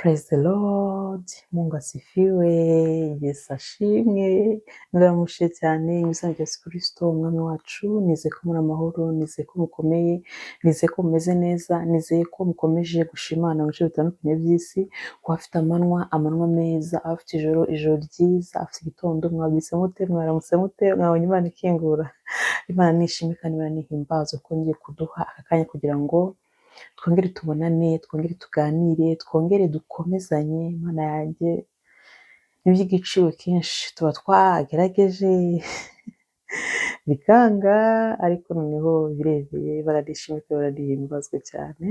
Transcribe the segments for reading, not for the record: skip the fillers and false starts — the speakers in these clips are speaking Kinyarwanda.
Praise the Lord, Mungu asifiwe, Yesu ashimwe, ndamushye cyane mu izina rya Yesu Kristo umwami wacu, nizeye ko muri amahoro, nizeye ko mukomeye, nizeye ko mumeze neza, nizeye ko mukomeje gushima Imana mu bice bitandukanye by'isi, ko afite amanwa meza, afite ijoro ryiza, afite igitondo, mwabyutse mute, mwaramutse mute, mwabonye Imana ikingura. Imana nishimwe kandi Imana nihimbazwe ko ngiye kuduha aka kanya kugira ngo twongere tubonane, twongere tuganire, twongere dukomezanye. Imana yanjye ni iby'igiciro kenshi, tuba twagerageje bikanga, ariko noneho birebeye, bararishimye kandi bararihimbazwe cyane.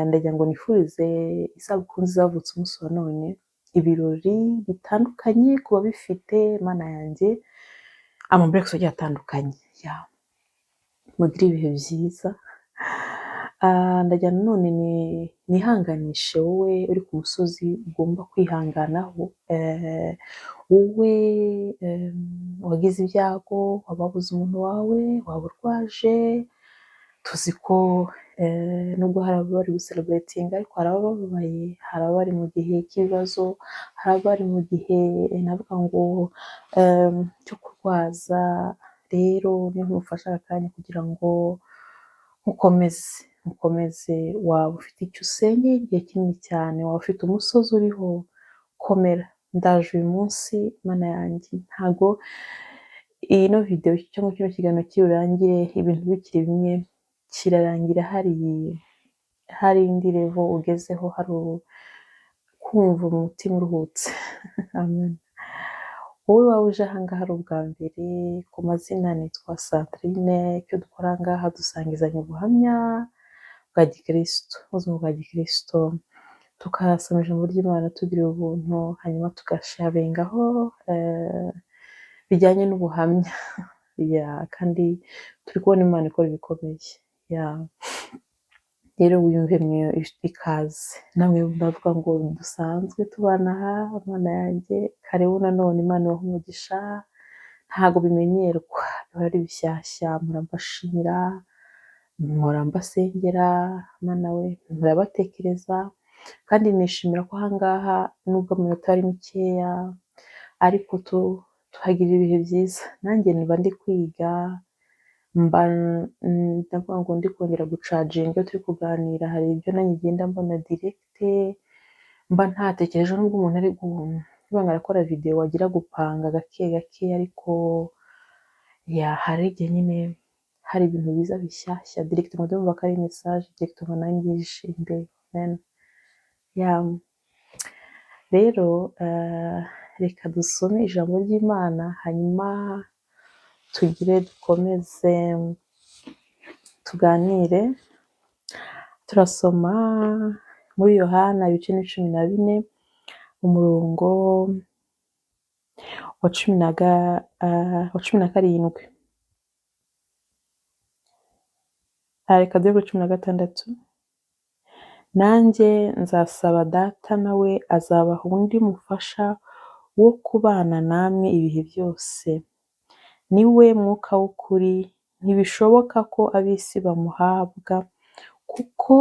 Ndagira ngo nifurize isabukuru nziza yavutse umunsi wa none, ibirori bitandukanye ku babifite. Imana yanjye amaburekisi agiye atandukanye, mugire ibihe byiza. Ndagira none nihanganishe wowe uri ku musozi ugomba kwihanganaho, wowe wagize ibyago, wababuze umuntu wawe, waba urwaje. Tuzi ko nubwo hari abari guseleburetinga, ariko hari abababaye, hari abari mu gihe cy'ibibazo, hari abari mu gihe navuga ngo cyo kurwaza. Rero niyo mufasha aka kanya kugira ngo mukomeze. Waba ufite icyo usenyeye igihe kinini cyane, waba ufite umusozi uriho, komera. Ndaje uyu munsi, Mana yanjye, ntago ino video cyangwa kino kiganiro kirangire ibintu bikiri bimwe, kirarangira hari indi level ugezeho, hari kumva umutima uruhutse. Amen. Wowe waba uje ahangaha ari ubwa mbere, ku mazina nitwa Sandrine. Icyo dukora ahangaha dusangizanya ubuhamya bwa gikristo, ubuzima bwa gikristo, tukasoma ijambo ry'Imana tugira ubuntu, hanyuma tugasharingaho bijyanye n'ubuhamya. Kandi turi kubona Imana ikora ibikomeye. Rero wiyumve mwe ikaze, namwe bavuga ngo dusanzwe tubana aha. Imana yanjye karibu nanone, Imana ibahe umugisha. Ntago bimenyerwa, biba ari bishyashya. Murambashimira, murambasengera, Mana we, murabatekereza. Kandi nishimira ko ahangaha nubwo amanota ari mikeya, ariko tuhagira ibihe byiza. Nanjye niba ndi kwiga, mba ndavuga ngo ndi kongera gucaginga. Iyo turi kuganira hari ibyo nanjye ngenda mbona direct, mba ntatekereje. Nubwo umuntu ari kubanga arakora video, wagira gupanga gake gake, ariko hari igihe nyine hari ibintu biza bishyashya direct, ngo ndumva ko ari message direct, ngo nanjye yishimbe. Rero reka dusome ijambo ry'Imana, hanyuma dukomeze tuganire. Turasoma muri Yohana ibice 14, umurongo wa 17. Reka duhere kuri 16. Nanjye nzasaba Data, nawe azabaha undi mufasha wo kubana namwe ibihe byose, ni we Mwuka w'ukuri. Ntibishoboka ko ab'isi bamuhabwa, kuko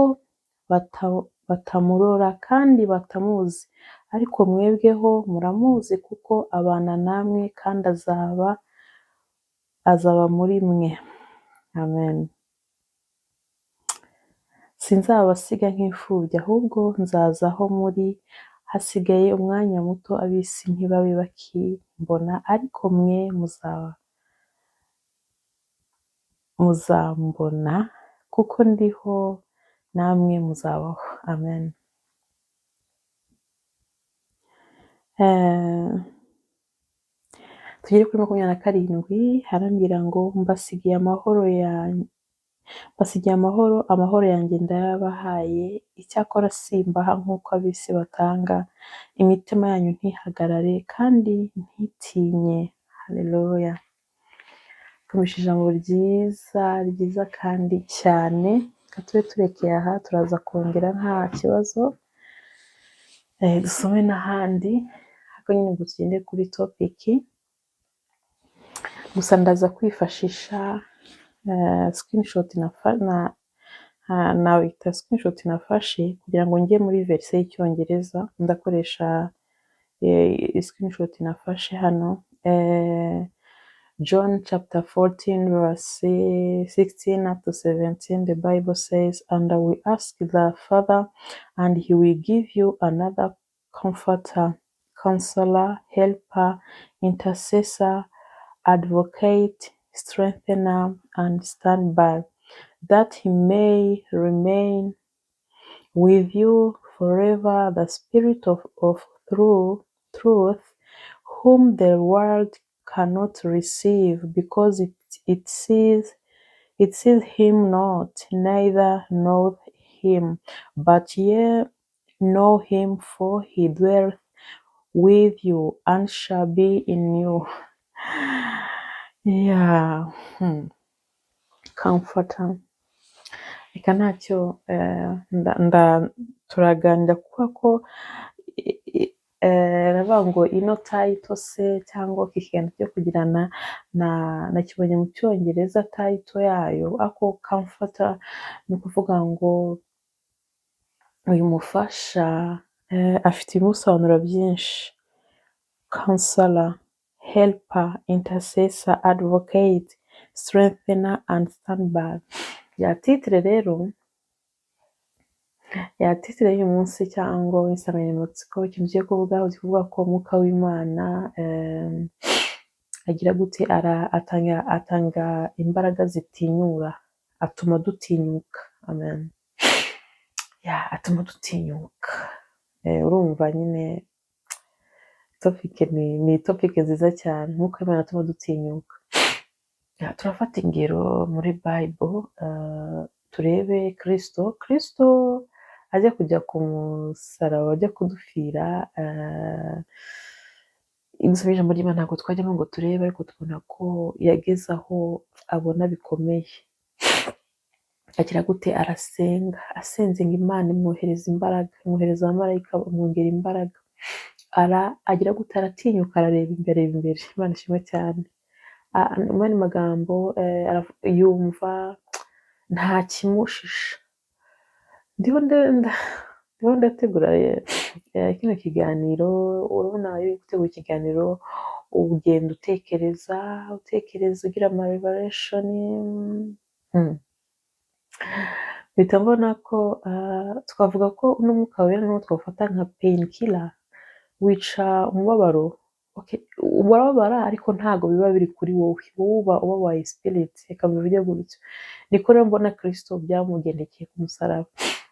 batamurora kandi batamuzi, ariko mwebweho muramuzi, kuko abana namwe kandi azaba muri mwe. Amen. Sinzabasiga nk'imfubyi, ahubwo nzaza aho muri. Hasigaye umwanya muto, ab'isi ntibabe bakimbona, ariko mwe muzambona, kuko ndiho namwe muzabaho. Amen. Tugere kuri 27. Harambwira ngo mbasigiye amahoro yanjye ndayabahaye. Icyakora simbaha nk'uko ab'isi batanga. Imitima yanyu ntihagarare kandi ntitinye. Haleluya. Tumisha ijambo ryiza kandi cyane. Tube turekeye aha, turaza kongera nta kibazo, dusome n'ahandi, ariko nyine ngo tugende kuri topic. Gusa ndaza kwifashisha screenshot nawita screenshot nafashe kugira ngo njye muri verisiyo y'icyongereza, ndakoresha screenshot nafashe hano. John chapter 14 verse 16 up to 17, the Bible says, "And I will ask the Father, and he will give you another comforter, counselor, helper, intercessor, advocate, strengthener, and standby, that he may remain with you forever, the Spirit of truth, whom the world cannot receive, because it sees him not, neither knoweth him, but ye know him, for he dwelleth with you and shall be in you." Yeah. Comforter. Reka ntacyo turaganira kuko ko aravuga ngo ino tayito se cyangwa iki kintu cyo kugirana nakibonye mu cyongereza tayito yayo, ako comforter ni ukuvuga ngo uyu mufasha afite ibimusobanuro byinshi: counselor, helper, intercessor, advocate, strengthener and standby. Titire rero, titire y'uyu munsi cyangwa insanganyamatsiko, ikintu ugiye kuvuga ko umwuka w'Imana agira gute, atanga imbaraga zitinyura, atuma dutinyuka. Amen. Atuma dutinyuka. Urumva nyine topic ni topic nziza cyane, umwuka w'Imana atuma dutinyuka. Turafata ingero muri Bible, turebe Kristo ajya kujya ku musaraba, ajya kudupfira. Dusoma ijambo ry'Imana ntabwo twajyamo ngo turebe, ariko tubona ko yageze aho abona bikomeye. Agira gute? Arasenga, asenze ngo Imana imwohereza imbaraga, imwohereza abamarayika bamwongera imbaraga. Agira gute? Aratinyuka, arareba imbere. Imana ishimwe cyane. Mu yandi magambo, yumva nta kimushisha. Ndiho ndategura kino kiganiro, urabona iyo uri gutegura ikiganiro ugenda utekereza ugira ama revelation. Mpita mbona ko twavuga ko uno mwuka wera n'uwo twafata nka pain killer, wica umubabaro. Urababara ariko ntago biba biri kuri wowe uba ubabaye spirit, reka bivuge gutyo. Niko rero mbona Kristo byamugendekeye ku musaraba,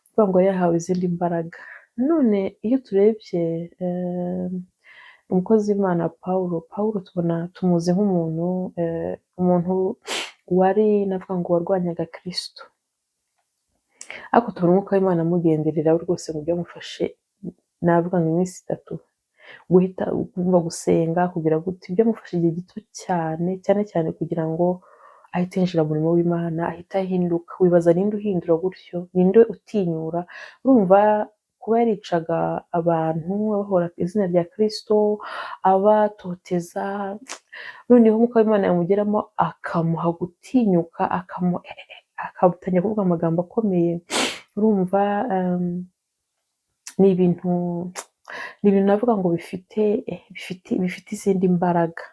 kuvuga ngo yahawe izindi mbaraga. None iyo turebye umukozi w'Imana Pawulo, tumuzi nk'umuntu umuntu wari navuga ngo warwanyaga Kristo, ariko tubona umwuka w'Imana amugenderera rwose mu byamufashe, navuga ngo iminsi 3 guhita ugomba gusenga kugira gute, byamufashe igihe gito cyane kugira ngo ahite yinjira mu murimo w'Imana, ahita ahinduka. Wibaza ninde uhindura gutyo, ninde utinyura? Urumva kuba yaricaga abantu bahora izina rya Kristo, abatoteza, noneho umwuka w'Imana yamugeramo akamuha gutinyuka, akabutangira kuvuga amagambo akomeye. Urumva ni ibintu navuga ngo bifite izindi mbaraga.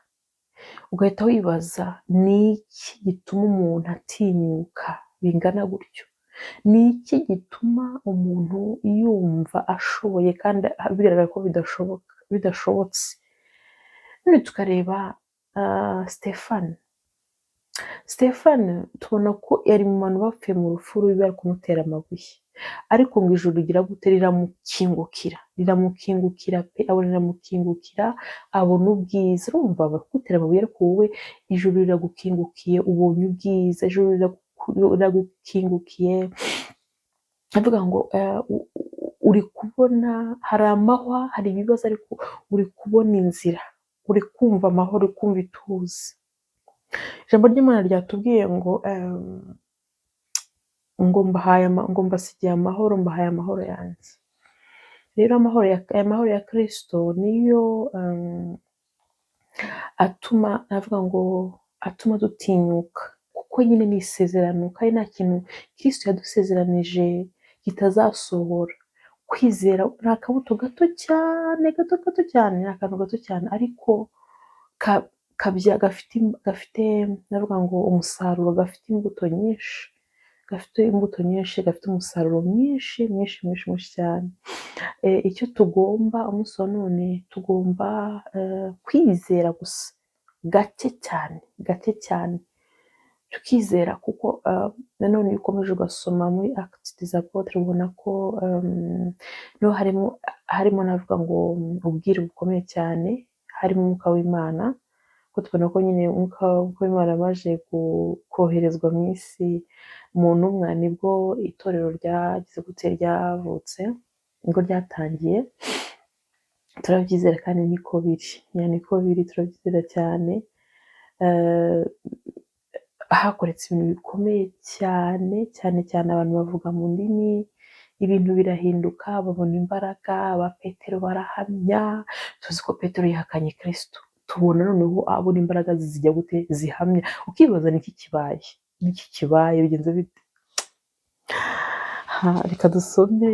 Ugahita wibaza, ni iki gituma umuntu atinyuka bingana gutyo? Ni iki gituma umuntu yumva ashoboye kandi bigaragara ko bidashobotse? None tukareba Stefano, tubona ko yari mu bantu bapfuye mu rupfu rubi, bari kumutera amabuye, ariko ngo ijuru rigira gute? Riramukingukira pe, abona ubwiza. Urumva bakutera amabuye, ariko wowe ijuru riragukingukiye, ubonye ubwiza, ijuru riragukingukiye. Avuga ngo uri kubona hari amahwa, hari ibibazo, ariko uri kubona inzira, uri kumva amahoro, uri kumva ituze. Ijambo ry'Imana ryatubwiye ngo mbasigiye amahoro, mbahaye amahoro yanjye. Rero amahoro ya Kristo niyo atuma dutinyuka, kuko nyine ni isezerano kandi nta kintu Kristo yadusezeranije kitazasohora. Kwizera ni akabuto gato cyane, gato cyane, ni akantu gato cyane, ariko gafite ndavuga ngo umusaruro, gafite imbuto nyinshi, gafite umusaruro mwinshi cyane. Icyo tugomba umunsi wa none, tugomba kwizera gusa gake cyane, tukizera kuko nanone iyo ukomeje ugasoma muri Actes des Apôtres ubona ko niho harimo navuga ngo ubwiru bukomeye cyane, harimo umwuka w'Imana, ko tubona ko nyine umwuka w'Imana amaze koherezwa mu isi mu ntumwa, nibwo itorero ryagize gute ryavutse, nibwo ryatangiye. Turabyizera kandi niko biri, turabyizera cyane. Hakoretse ibintu bikomeye cyane, abantu bavuga mu ndimi, ibintu birahinduka, babona imbaraga, ba Petero barahamya. Tuzi ko Petero yihakanye Kristo, tubona noneho abona imbaraga zijya gute zihamya, ukibaza niki kibaye bigenze bite. Reka dusome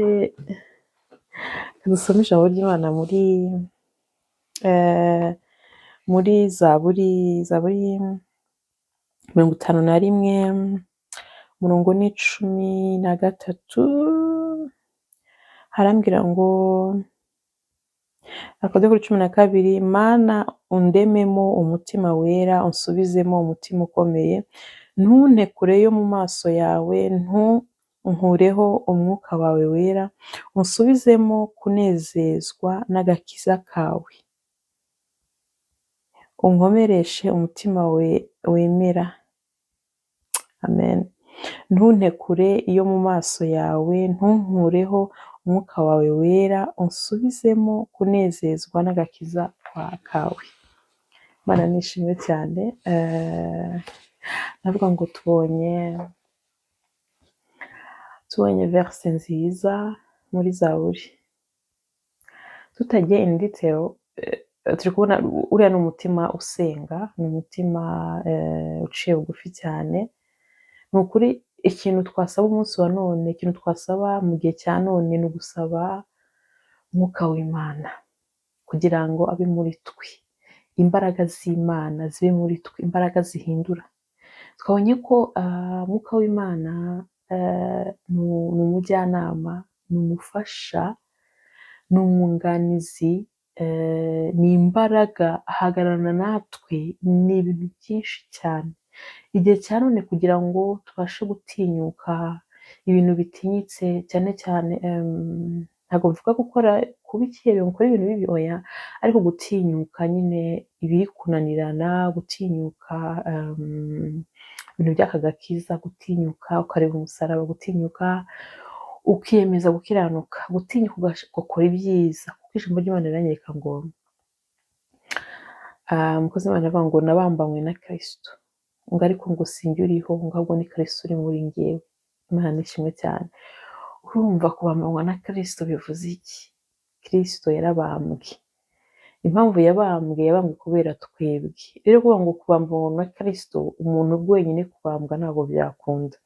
ijambo ry'Imana muri Zaburi 51 umurongo ni 13, harambwira ngo akode kuri 12, Mana undememo umutima wera, unsubizemo umutima ukomeye, ntunte kure yo mu maso yawe, ntunkureho umwuka wawe wera, unsubizemo kunezezwa n'agakiza kawe, unkomereshe umutima wemera. Amen. Ntunte kure yo mu maso yawe, ntunkureho umwuka wawe wera, unsubizemo kunezezwa n'agakiza kawe. Mana nishimwe cyane. Navuga ngo tubonye verse nziza muri Zaburi, tutagiye in detail, turi kubona uriya ni umutima usenga, ni umutima uciye bugufi cyane. Ni ukuri ikintu twasaba umunsi wa none, ikintu twasaba mu gihe cya none, ni ugusaba umwuka w'Imana kugira ngo abe muri twe, imbaraga z'Imana zibe muri twe, imbaraga zihindura. Twabonye ko umwuka w'Imana ni umujyanama, ni umufasha, ni umwunganizi, ni imbaraga, ahagararana natwe, ni ibintu byinshi cyane. Igihe cya none kugira ngo tubashe gutinyuka ibintu bitinyitse, cyane ntabwo mvuga kuba ikirere gukora ibintu bibi, oya, ariko gutinyuka nyine ibiri kunanirana, gutinyuka ibintu by'aka gakiza, gutinyuka ukareba umusaraba, gutinyuka ukiyemeza gukiranuka, gutinyuka ugakora ibyiza, kuko ijambo ry'Imana riranyereka ngo umukozi w'Imana avuga ngo nabambanywe na Kristo, ngo ariko ngo sinjye uriho, ngo ahubwo ni Kristo uri muri njyewe. Imana nishimwe cyane. Urumva kubambanywa na Kristo bivuze iki? Kristo yarabambwe. Impamvu yabambwe kubera twebwe. Rero kuvuga ngo kubambanywa na Kristo, umuntu wenyine kubambwa ntabwo byakunda,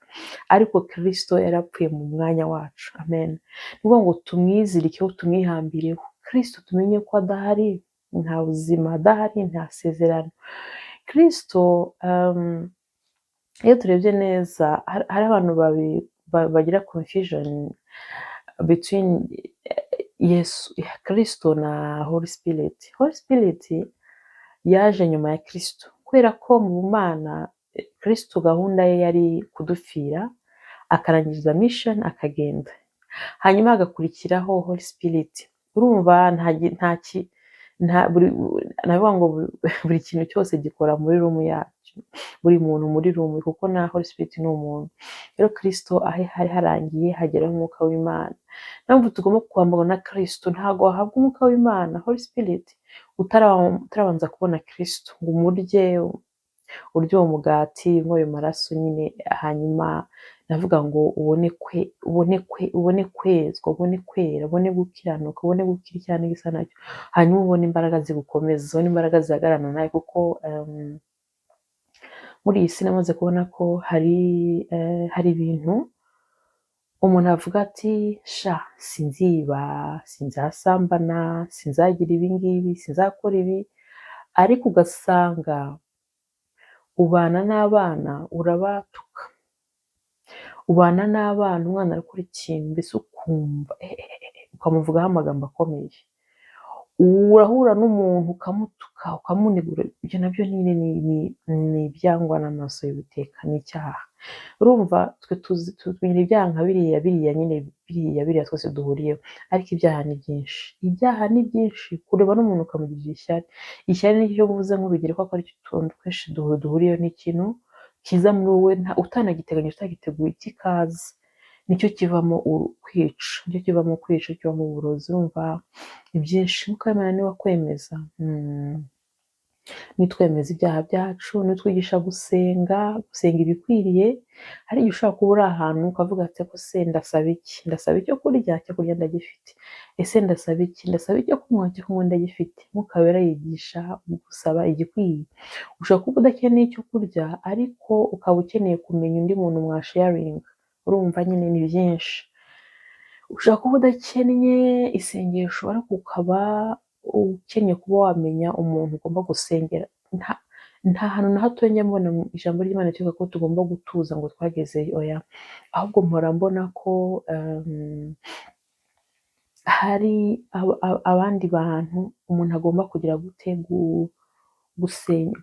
ariko Kristo yarapfuye mu mwanya wacu. Amen. Ni ukuvuga ngo tumwizirikeho, tumwihambireho. Kristo tumenye ko adahari, nta buzima, adahari nta sezerano. Kristo iyo turebye neza, hari abantu bagira confusion between Kristo na Holy Spirit. Holy Spirit yaje nyuma ya Kristo, kubera ko mu Mana Kristo gahunda ye yari kudupfira, akarangiza mission akagenda, hanyuma hagakurikiraho Holy Spirit. Urumva navuga ngo buri kintu cyose gikora muri room yacu, buri muntu muri room, kuko na Holy Spirit ni umuntu. Rero Kristo ahe hari harangiye hageraho umwuka w'Imana. Ntabwo tugomba kwamburwa na Kristo, ntabwo wahabwa umwuka w'Imana, Holy Spirit, utarabanza kubona Kristo ngo umurye, urye uwo mugati, unywe ayo maraso nyine, hanyuma navuga ngo ubone kwezwa, ubone kwera, ubone gukiranuka, ubone gukira cyane gisa nacyo, hanyuma ubone imbaraga zigukomeza, ubone imbaraga zihagararana nawe, kuko muri iyi si namaze kubona ko hari ibintu umuntu avuga ati sha sinziba, sinzasambana, sinzagira ibi ngibi, sinzakora ibi, ariko ugasanga ubana n'abana urabatuka, ubana n'abana umwana arakora ikintu mbese ukumva ukamuvugaho amagambo akomeye, urahura n'umuntu ukamutuka ukamunigura, ibyo nabyo ni ibyangwa n'amaso y'Uwiteka, ni icyaha. Urumva twe tugira ibyaha nka biriya nyine biriya twese duhuriyeho, ariko ibyaha ni byinshi, ibyaha ni byinshi, kureba n'umuntu ukamugirira ishyari. Ishyari ni cyo mvuze nk'urugero ko ari cyo tuntu twinshi duhuriyeho, ni ikintu kiza muri wowe utanagiteganyije, utagiteguye kikaza, nicyo kivamo kwica, nicyo kivamo kwica, kivamo uburozi. Urumva ni byinshi. Mukamana niwe wakwemeza, nitwemeza ibyaha byacu, nitwigisha gusenga ibikwiriye. Hari igihe ushobora kuba uri ahantu ukavuga ati ko se ndasaba iki? Ndasaba icyo kurya, icyo kurya ndagifite. Ese ndasaba iki? Ndasaba icyo kunywa, icyo kunywa ndagifite. Mukabera yigisha gusaba igikwiye. Ushobora kuba udakeneye icyo kurya, ariko ukaba ukeneye kumenya undi muntu mwasharinga. Urumva nyine ni byinshi. Ushobora kuba udakeneye isengesho, ariko ukaba ukeneye kuba wamenya umuntu ugomba gusengera. Nta hantu na hato njya mbona mu ijambo ry'Imana cyangwa ko tugomba gutuza ngo twagezeyo, oya, ahubwo mpora mbona ko hari abandi bantu umuntu agomba kugira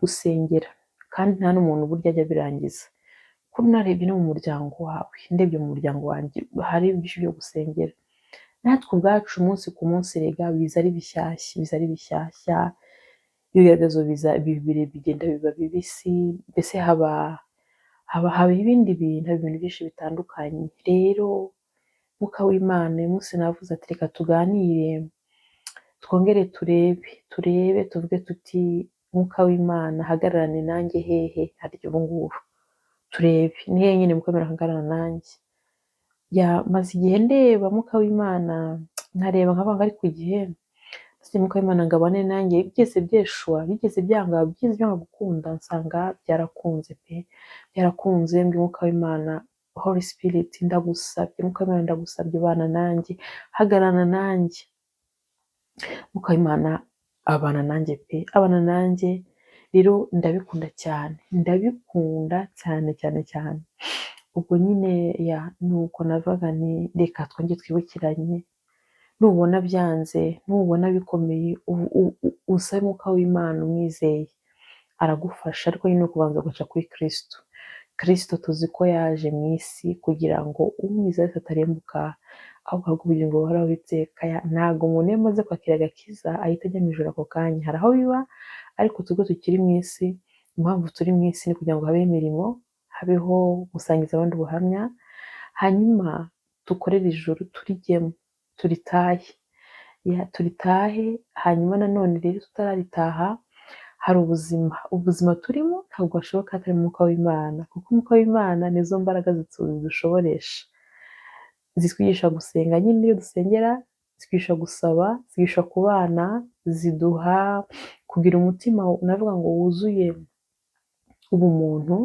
gusengera, kandi nta n'umuntu burya ajya abirangiza. Ko narebye no mu muryango wawe, ndebye mu muryango wanjye hari byinshi byo gusengera. Natwe ubwacu umunsi ku munsi rega biza ari bishyashya, ibigaragazo bigenda biba bibisi, mbese haba ibindi bintu byinshi bitandukanye. Rero Mwuka w'Imana uyu munsi navuze ati reka tuganire, twongere turebe tuvuge tuti Mwuka w'Imana hagararane nanjye hehe harya ubu ngubu, turebe ni hehe nyine mukomera hagarara nanjye. Maze igihe ndeba Mwuka w'Imana nkareba nkabanga, ariko igihe Mwuka w'Imana ngo abane nanjye byose byeshua, bigeze byanga gukunda, nsanga byarakunze pe, byarakunze. Mbwira Mwuka w'Imana, Holy Spirit, ndagusabye Mwuka w'Imana, ndagusabye bana nanjye, hagararana nanjye. Mwuka w'Imana abana nanjye pe, abana nanjye. Rero ndabikunda cyane. Ubwo nyine nuko navuga ni reka twongere twibukiranye. Nubona byanze, nubona bikomeye, usabe Mwuka w'Imana umwizeye, aragufasha. Ariko nyine ukubanza guca kuri Kristo tuzi ko yaje mu isi kugira ngo umwizeye atarembuka, ahubwo ubugingo buhoraho iteka. Ntabwo umuntu iyo amaze kwakira agakiza ahita ajya mu ijuru ako kanya, hari aho biba, ariko tubwo tukiri mu isi, impamvu turi mu isi ni kugira ngo habeho imirimo, habeho gusangiza abandi ubuhamya, hanyuma dukorere ijuru, turijyemo, turitahe. Hanyuma nanone rero tutararitaha, hari ubuzima turimo ntabwo hashoboka hatari Umwuka w'Imana, kuko Umwuka w'Imana nizo mbaraga zidushoboresha, zitwigisha gusenga. Nyine iyo dusengera zitwigisha gusaba, zitwigisha kubana, ziduha kugira umutima navuga ngo wuzuye ubumuntu,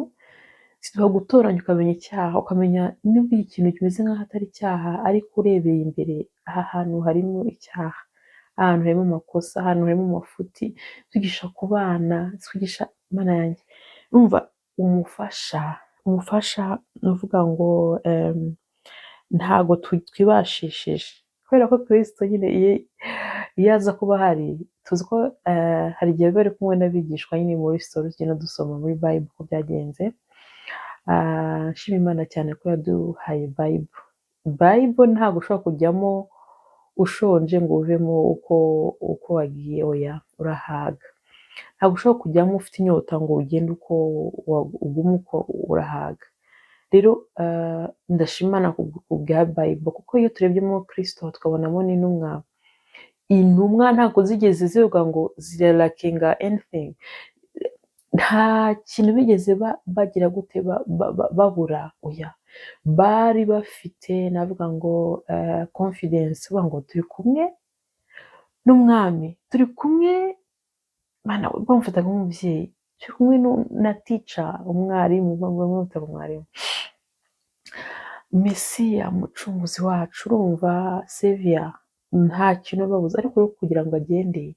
ziduha gutoranya, ukamenya icyaha, ukamenya niba ikintu kimeze nk'aho atari icyaha, ariko urebeye imbere aha hantu harimo icyaha, ahantu harimo amakosa, ahantu harimo amafuti. Twigisha kubana, twigisha Imana yanjye. Urumva umufasha nuvuga ngo ntago twibashishije, kubera ko Kristo nyine iyo aza kuba hari, tuzi ko hari igihe bari kumwe n'abigishwa nyine muri story tugenda dusoma muri Bible uko byagenze. Nshima Imana cyane ko yaduhaye Bible ntabwo ushobora kujyamo ushonje ngo uvemo uko wagiye, oya, urahaga. Ntabwo ushobora kujyamo ufite inyota ngo ugende ugume uko urahaga. Rero ndashimana ku bwa Bible, kuko iyo turebye muri Kristo tukabonamo intumwa ntabwo zigeze zivuga ngo ziralakinga anything, nta kintu bigeze bagira gute babura, oya, bari bafite navuga ngo confidence, uvuga ngo turi kumwe n'umwami, turi kumwe, Mana bamufata nk'umubyeyi. turi kumwe na teacher, umwarimu, bamwita umwarimu, Mesiya, umucunguzi wacu, urumva Savior, nta kintu babuze, ariko kugira ngo agende,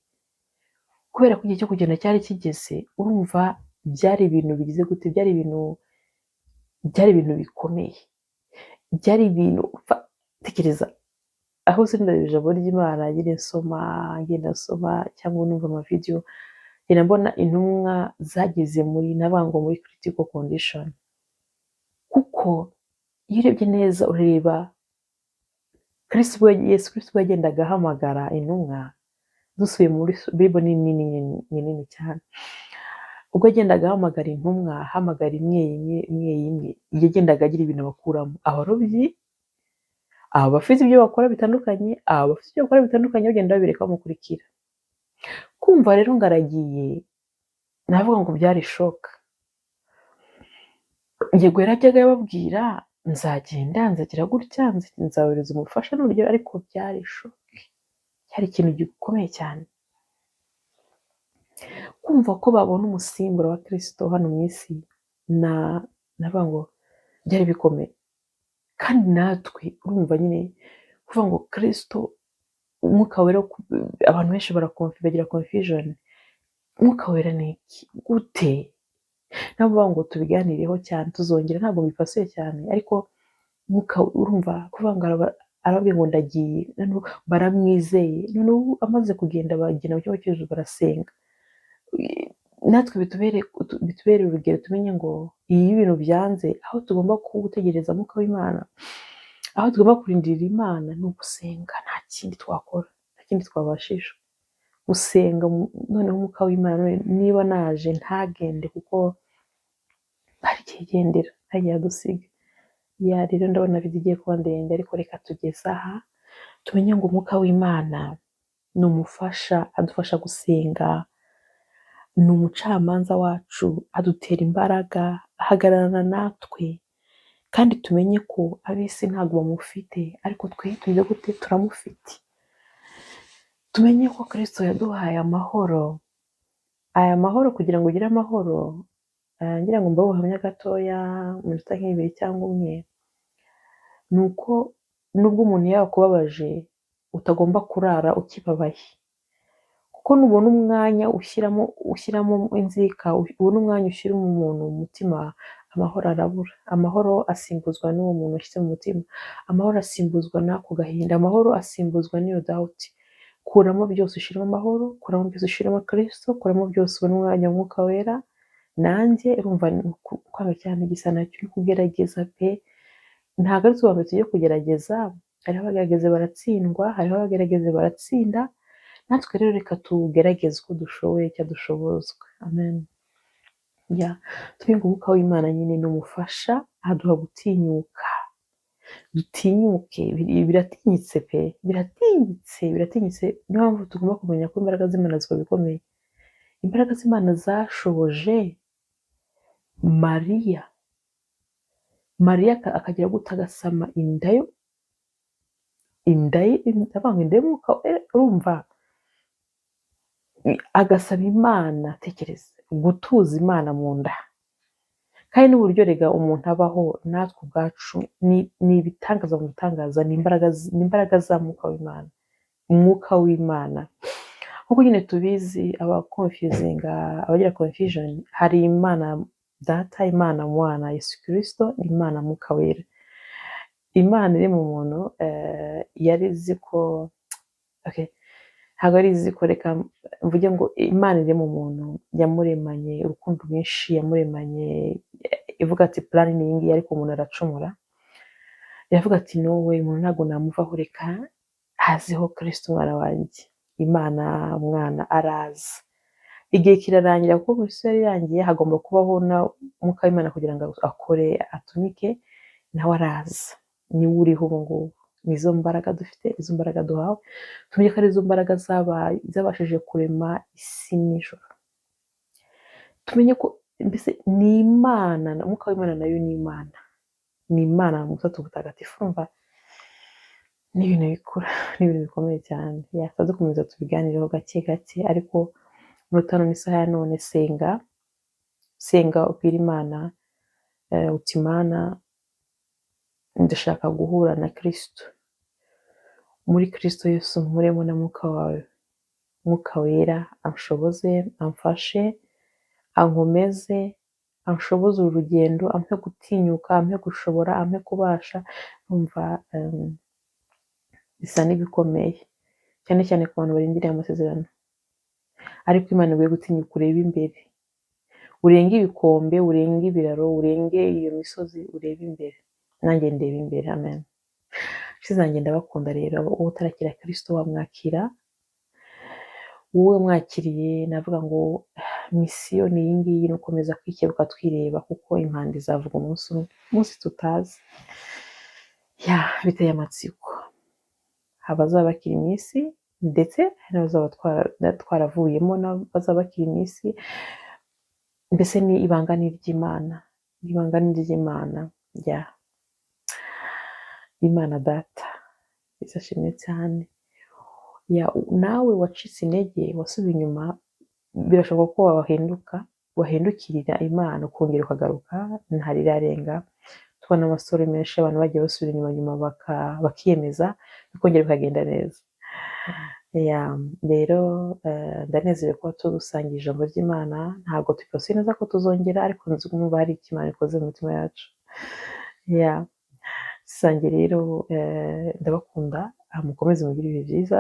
kubera ko igihe cyo kugenda cyari kigeze, urumva byari ibintu bigize gute, byari ibintu bikomeye, byari ibintu tekereza aho sindabije ijambo ry'Imana ngenda nsoma cyangwa numva amavidewo, ngenda mbona intumwa zageze muri critical condition, kuko iyo urebye neza ureba Yesu Kristo yagendaga ahamagara intumwa, dusubiye muri Bible nini cyane, ubwo yagendaga ahamagara intumwa, ahamagara imwe yagendaga agira ibintu bakuramo, abarobyi, bafite ibyo bakora bitandukanye, bagenda babireka bamukurikira. Kumva rero ngaragiye, navuga ngo byari shoka. Yego yarajyaga yababwira nzagenda, nzagira gutya, nzabereza umufasha n'urugero, ariko byari shoke, cyari ikintu gikomeye cyane. Kumva ko babona umusimbura wa Kristo hano mu isi, navuga ngo byari bikomeye. Kandi natwe urumva nyine kuvuga ngo Kristo, umwuka wera, abantu benshi bagira confusion, umwuka wera ni iki, gute? Navuga ngo tubiganireho cyane, tuzongera, ntabwo bifasuye cyane, ariko umwuka, urumva kuvuga ngo arababwiye ngo ndagiye, baramwizeye, noneho amaze kugenda bagenda mu cyumba cy'ijuru barasenga. Natwe bitubere urugero, tumenye ngo iyo ibintu byanze, aho tugomba gutegereza umwuka w'Imana, aho tugomba kurindira Imana ni ugusenga, nta kindi twakora, nta kindi twabashisha, gusenga. Noneho umwuka w'Imana niba naje ntagende, kuko hari igihe gendera, hagiye adusiga. Rero ndabona igiye kuba ndende, ariko reka tugeze aha tumenye ngo umwuka w'Imana ni umufasha, adufasha gusenga, ni umucamanza wacu, adutera imbaraga, ahagararana natwe, kandi tumenye ko ab'isi ntabwo bamufite, ariko twe tuzi gute turamufite. Tumenye ko Kristo yaduhaye amahoro, aya mahoro. Kugira ngo ugire amahoro, ngira ngo mbahe ubuhamya gatoya mu minota nk'ibiri cyangwa umwe, ni uko nubwo umuntu yakubabaje utagomba kurara ukibabaye, kuko nubona umwanya ushyiramo inzika, ubona umwanya ushyira umuntu mu mutima, amahoro arabura. Amahoro asimbuzwa n'uwo muntu ushyize mu mutima, amahoro asimbuzwa n'ako gahinda, amahoro asimbuzwa n'iyo doubt. Kuramo byose ushyiramo amahoro, kuramo byose ushyiramo Kristo, kuramo byose ubona umwanya w'umwuka wera. Nanjye urumva kwanga cyane gisa nacyo uri kugerageza pe, ntabwo ari tubantu tugiye kugerageza, hariho abagerageze baratsindwa, hariho abagerageze baratsinda. Natwe rero reka tugerageze uko dushoboye, icyo dushobozwa. Amen. Tumenye umwuka w'Imana nyine ni umufasha, aduha gutinyuka, dutinyuke. Biratinyitse pe, biratinyitse. Niyo mpamvu tugomba kumenya ko imbaraga z'Imana zikora bikomeye. Imbaraga z'Imana zashoboje Mariya akagira gute, agasama inda ye, y'umwuka, urumva, agasaba Imana. Tekereza gutuza Imana mu nda, kandi n'uburyo rega umuntu abaho, natwe ubwacu ni ibitangaza mu bitangaza, ni imbaraga za umwuka w'Imana. Nk'uko nyine tubizi, abagira confusion, hari Imana Data, Imana Mwana, Yesu Kristo, Imana Mwuka Wera. Imana iri mu muntu yari izi ko, ntabwo ari izi ko, reka mvuge ngo Imana iri mu muntu yamuremanye urukundo rwinshi, yamuremanye ivuga ati plan ni iyi ngiyi, ariko umuntu aracumura, iravuga ati nowe umuntu ntabwo namuvaho, reka haziho Kristo umwana wanjye. Imana Mwana araza, igihe kirarangira, kuko Kristo yari irangiye, hagomba kubaho na Mwuka w'Imana kugira ngo akore, atumike, nawe araza. Niwe uriho ubu ngubu, nizo mbaraga dufite, izo mbaraga duhawe. Tumenye ko ari izo mbaraga zabashije kurema isi n'ijoro. Tumenye ko mbese ni Imana, Umwuka w'Imana nayo ni Imana, ni Imana mu Butatu Butagatifu. Urumva ni ibintu bikura, ni ibintu bikomeye cyane. Dukomeza tubiganireho gake gake, ariko muri tano n'isaha ya none senga, senga ubwira Imana uti Mana ndashaka guhura na Kristo, muri Kristo Yesu mpuremo na mwuka wawe, mwuka wera anshoboze, amfashe, ankomeze, anshoboze uru rugendo, ampe gutinyuka, ampe gushobora, ampe kubasha. Numva bisa n'ibikomeye cyane cyane ku bantu barindiriye amasezerano, ariko Imana iguhe gutinyuka urebe imbere, urenge ibikombe, urenge ibiraro, urenge iyo misozi, urebe imbere. Nanjye ndeba imbere. Amen. Nshize zanjye ndabakunda rero, wowe utarakira Kristo wamwakira, wowe mwakiriye navuga ngo misiyo ni iyi ngiyi, ni ukomeza kwikebuka twireba, kuko impanda izavuga umunsi tutazi. Biteye amatsiko. Abazaba bakiri mu isi ndetse n'abazaba twaravuyemo n'abazaba bakiri mu isi, mbese ni ibanga ry'Imana, ibanga ry'Imana. Imana Data izashimwe cyane. Nawe wacitse intege, wasubiye inyuma, birashoboka ko wahindukirira Imana ukongera ukagaruka, ntarirarenga. Tubona amasore menshi abantu bagiye basubira inyuma bakiyemeza, bikongera bikagenda neza. Rero ndanezerewe kuba tugusangije ijambo ry'Imana. Ntabwo twose neza ko tuzongera, ariko nzi ko hari icyo Imana ikoze mu mitima yacu. Sange rero ndabakunda, mukomeze mugire ibihe byiza.